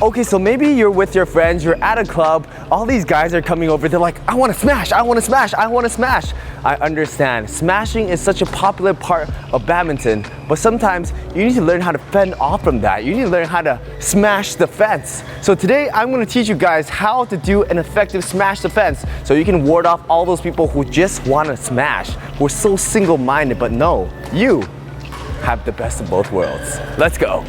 Okay, so maybe you're with your friends, you're at a club, all these guys are coming over, they're like, I want to smash, I want to smash, I want to smash. I understand, smashing is such a popular part of badminton, but sometimes you need to learn how to fend off from that. You need to learn how to smash the fence. So today I'm going to teach you guys how to do an effective smash defense so you can ward off all those people who just want to smash, who are so single-minded, but no, you have the best of both worlds. Let's go.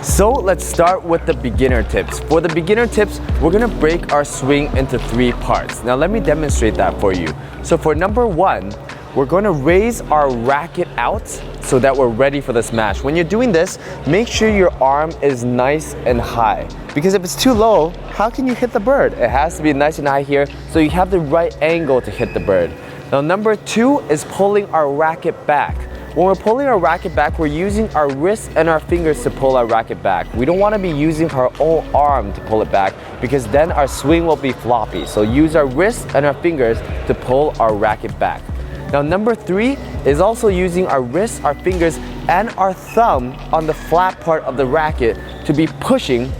So let's start with the beginner tips. For the beginner tips, we're gonna break our swing into 3 parts. Now let me demonstrate that for you. So for number 1, we're gonna raise our racket out so that we're ready for the smash. When you're doing this, make sure your arm is nice and high. Because if it's too low, how can you hit the bird? It has to be nice and high here so you have the right angle to hit the bird. Now number 2 is pulling our racket back. When we're pulling our racket back, we're using our wrists and our fingers to pull our racket back. We don't want to be using our whole arm to pull it back because then our swing will be floppy. So use our wrists and our fingers to pull our racket back. Now number 3 is also using our wrists, our fingers, and our thumb on the flat part of the racket to be pushing,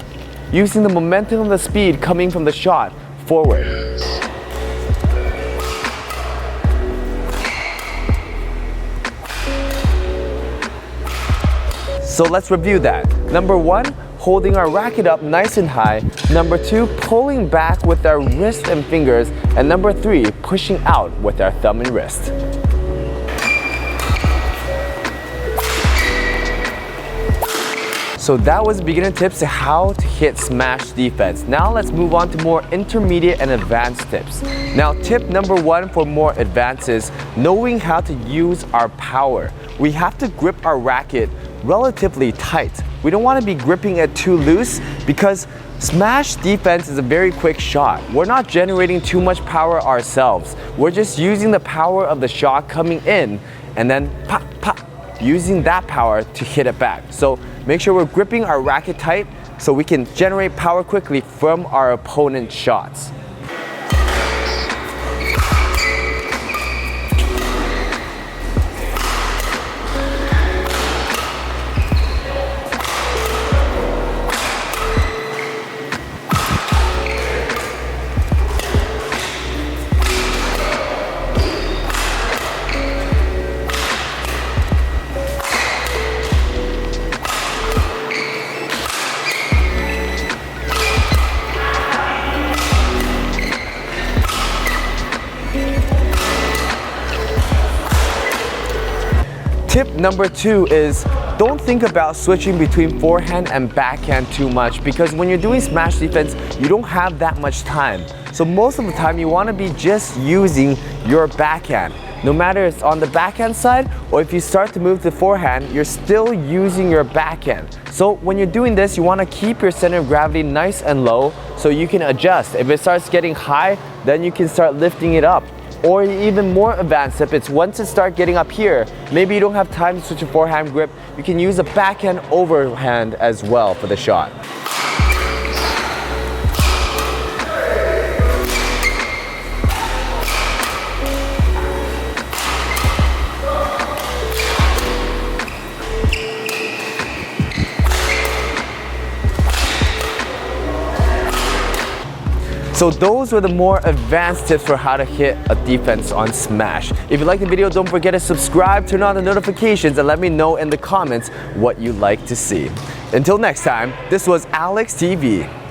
using the momentum and the speed coming from the shot forward. So let's review that. Number 1, holding our racket up nice and high. Number 2, pulling back with our wrist and fingers. And number 3, pushing out with our thumb and wrist. So that was beginner tips to how to hit smash defense. Now let's move on to more intermediate and advanced tips. Now tip number 1 for more advanced is knowing how to use our power. We have to grip our racket relatively tight. We don't want to be gripping it too loose because smash defense is a very quick shot. We're not generating too much power ourselves. We're just using the power of the shot coming in and then pop, pop, using that power to hit it back. So make sure we're gripping our racket tight so we can generate power quickly from our opponent's shots. Tip number 2 is don't think about switching between forehand and backhand too much because when you're doing smash defense, you don't have that much time. So most of the time you want to be just using your backhand. No matter if it's on the backhand side or if you start to move to forehand, you're still using your backhand. So when you're doing this, you want to keep your center of gravity nice and low so you can adjust. If it starts getting high, then you can start lifting it up. Or even more advanced tip, it's once it starts getting up here, maybe you don't have time to switch a forehand grip, you can use a backhand overhand as well for the shot. So those were the more advanced tips for how to hit a defense on smash. If you like the video, don't forget to subscribe, turn on the notifications, and let me know in the comments what you'd like to see. Until next time, this was AylexTV.